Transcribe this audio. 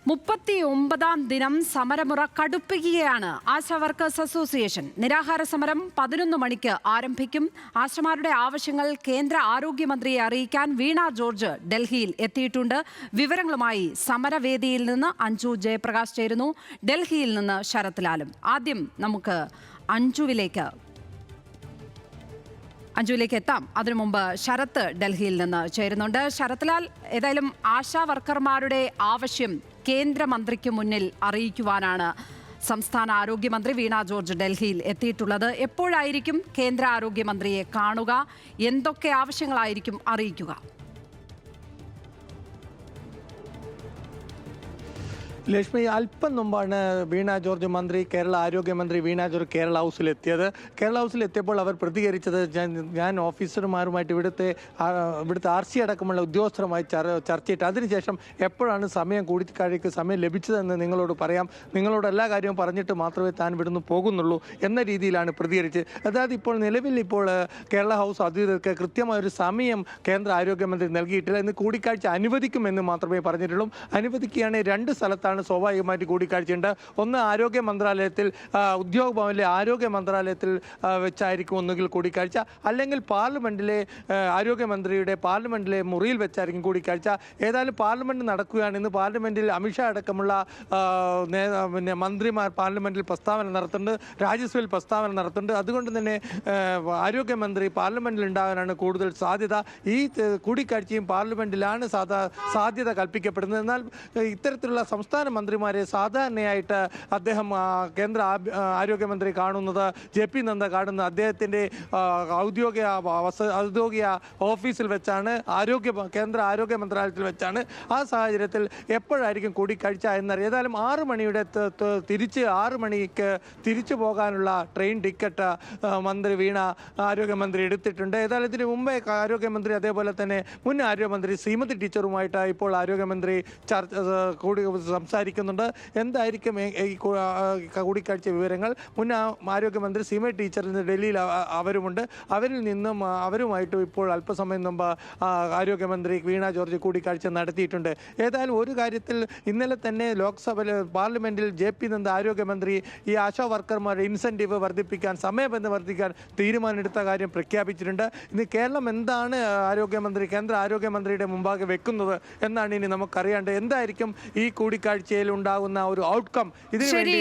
39ാം ദിനം സമരമുറ കടുപ്പിക്കുകയാണ് ASHA workers association. നിരാഹാര സമരം 11 മണിക്ക് ആരംഭിക്കും. ആശമാരുടെ ആവശ്യങ്ങൾ കേന്ദ്ര ആരോഗ്യമന്ത്രിയെ അറിയിക്കാൻ വീണ ജോർജ് ഡൽഹിയിൽ എത്തിയിട്ടുണ്ട്. വിവരങ്ങളുമായി സമരവേദിയിൽ നിന്ന് അഞ്ജു ജയപ്രകാശ് ചേരുന്നു. ഡൽഹിയിൽ നിന്ന് ശരത് ലാലും. ആദ്യം നമുക്ക് അഞ്ജുവിലേക്ക് എത്താം. അതിനു മുമ്പ് ശരത്ത് ഡൽഹിയിൽ നിന്ന് ചേരുന്നുണ്ട്. ശരത് ലാൽ, ഏതായാലും ആശാ വർക്കർമാരുടെ ആവശ്യം കേന്ദ്രമന്ത്രിക്ക് മുന്നിൽ അറിയിക്കുവാനാണ് സംസ്ഥാന ആരോഗ്യമന്ത്രി വീണ ജോർജ് ഡൽഹിയിൽ എത്തിയിട്ടുള്ളത്. എപ്പോഴായിരിക്കും കേന്ദ്ര ആരോഗ്യമന്ത്രിയെ കാണുക? എന്തൊക്കെ ആവശ്യങ്ങളായിരിക്കും അറിയിക്കുക? ലക്ഷ്മി, അല്പം മുമ്പാണ് വീണ ജോർജ് കേരള ആരോഗ്യമന്ത്രി വീണ ജോർജ് കേരള ഹൗസിലെത്തിയത്. കേരള ഹൗസിലെത്തിയപ്പോൾ അവർ പ്രതികരിച്ചത്, ഞാൻ ഓഫീസർമാരുമായിട്ട് ഇവിടുത്തെ RC അടക്കമുള്ള ഉദ്യോഗസ്ഥരുമായി ചർച്ചയിട്ട് അതിനുശേഷം എപ്പോഴാണ് കൂടിക്കാഴ്ചയ്ക്ക് സമയം ലഭിച്ചതെന്ന് നിങ്ങളോട് പറയാം, നിങ്ങളോട് എല്ലാ കാര്യവും പറഞ്ഞിട്ട് മാത്രമേ താൻ ഇവിടുന്ന് പോകുന്നുള്ളൂ എന്ന രീതിയിലാണ് പ്രതികരിച്ചത്. അതായത് നിലവിൽ കേരള ഹൗസ് അധികൃതർക്ക് കൃത്യമായൊരു സമയം കേന്ദ്ര ആരോഗ്യമന്ത്രി നൽകിയിട്ടില്ല. ഇന്ന് കൂടിക്കാഴ്ച അനുവദിക്കുമെന്ന് മാത്രമേ പറഞ്ഞിട്ടുള്ളൂ. അനുവദിക്കുകയാണെങ്കിൽ 2 സ്ഥലത്താണ് സ്വാഭാവികമായിട്ട് കൂടിക്കാഴ്ചയുണ്ട്. ഒന്ന് ആരോഗ്യ മന്ത്രാലയത്തിൽ, ഉദ്യോഗ ഭവനിലെ ആരോഗ്യ മന്ത്രാലയത്തിൽ വെച്ചായിരിക്കും ഒന്നുകിൽ കൂടിക്കാഴ്ച, അല്ലെങ്കിൽ പാർലമെന്റിലെ ആരോഗ്യമന്ത്രിയുടെ പാർലമെന്റിലെ മുറിയിൽ വെച്ചായിരിക്കും കൂടിക്കാഴ്ച. ഏതായാലും പാർലമെന്റ് നടക്കുകയാണ്. ഇന്ന് പാർലമെന്റിൽ അമിത്ഷാ അടക്കമുള്ള മന്ത്രിമാർ പാർലമെന്റിൽ പ്രസ്താവന നടത്തുന്നുണ്ട്, രാജ്യസഭയിൽ പ്രസ്താവന നടത്തുന്നുണ്ട്. അതുകൊണ്ട് തന്നെ ആരോഗ്യമന്ത്രി പാർലമെന്റിൽ ഉണ്ടാകാനാണ് കൂടുതൽ സാധ്യത. ഈ കൂടിക്കാഴ്ചയും പാർലമെന്റിലാണ് സാധ്യത കൽപ്പിക്കപ്പെടുന്നത്. എന്നാൽ ഇത്തരത്തിലുള്ള സംസ്ഥാന മന്ത്രിമാരെ സാധാരണയായിട്ട് അദ്ദേഹം കേന്ദ്ര ആരോഗ്യമന്ത്രി കാണുന്നത്, JP നദ്ദ കാണുന്നത് അദ്ദേഹത്തിൻ്റെ ഔദ്യോഗിക ഓഫീസിൽ വെച്ചാണ്, കേന്ദ്ര ആരോഗ്യ മന്ത്രാലയത്തിൽ വെച്ചാണ്. ആ സാഹചര്യത്തിൽ എപ്പോഴായിരിക്കും കൂടിക്കാഴ്ച എന്നറിയാം. ഏതായാലും 6 മണിക്ക് തിരിച്ചു പോകാനുള്ള ട്രെയിൻ ടിക്കറ്റ് ആരോഗ്യമന്ത്രി എടുത്തിട്ടുണ്ട്. ഏതായാലും ഇതിന് മുമ്പേ ആരോഗ്യമന്ത്രി, അതേപോലെ തന്നെ മുൻ ആരോഗ്യമന്ത്രി ശ്രീമതി ടീച്ചറുമായിട്ട് ഇപ്പോൾ ആരോഗ്യമന്ത്രി സംസാരിക്കുന്നുണ്ട്. എന്തായിരിക്കും ഈ കൂടിക്കാഴ്ച വിവരങ്ങൾ? മുൻ ആരോഗ്യമന്ത്രി ശ്രീമതി ടീച്ചർ ഡൽഹിയിൽ അവരുമുണ്ട്. അവരുമായിട്ട് ഇപ്പോൾ അല്പസമയം മുമ്പ് ആരോഗ്യമന്ത്രി വീണ ജോർജ് കൂടിക്കാഴ്ച നടത്തിയിട്ടുണ്ട്. ഏതായാലും ഒരു കാര്യത്തിൽ ഇന്നലെ തന്നെ പാർലമെന്റിൽ JP നദ്ദ ആരോഗ്യമന്ത്രി ഈ ആശാ വർക്കർമാരുടെ ഇൻസെന്റീവ് വർദ്ധിപ്പിക്കാൻ, സമയബന്ധം വർദ്ധിക്കാൻ തീരുമാനമെടുത്ത കാര്യം പ്രഖ്യാപിച്ചിട്ടുണ്ട്. ഇന്ന് കേരളം എന്താണ് കേന്ദ്ര ആരോഗ്യമന്ത്രിയുടെ മുമ്പാകെ വെക്കുന്നത് എന്നാണ് ഇനി നമുക്കറിയേണ്ടത്. എന്തായിരിക്കും ഈ കൂടിക്കാഴ്ചയിൽ ഉണ്ടാകുന്ന ഒരു ഔട്ട്കം? ഇതിനു വേണ്ടി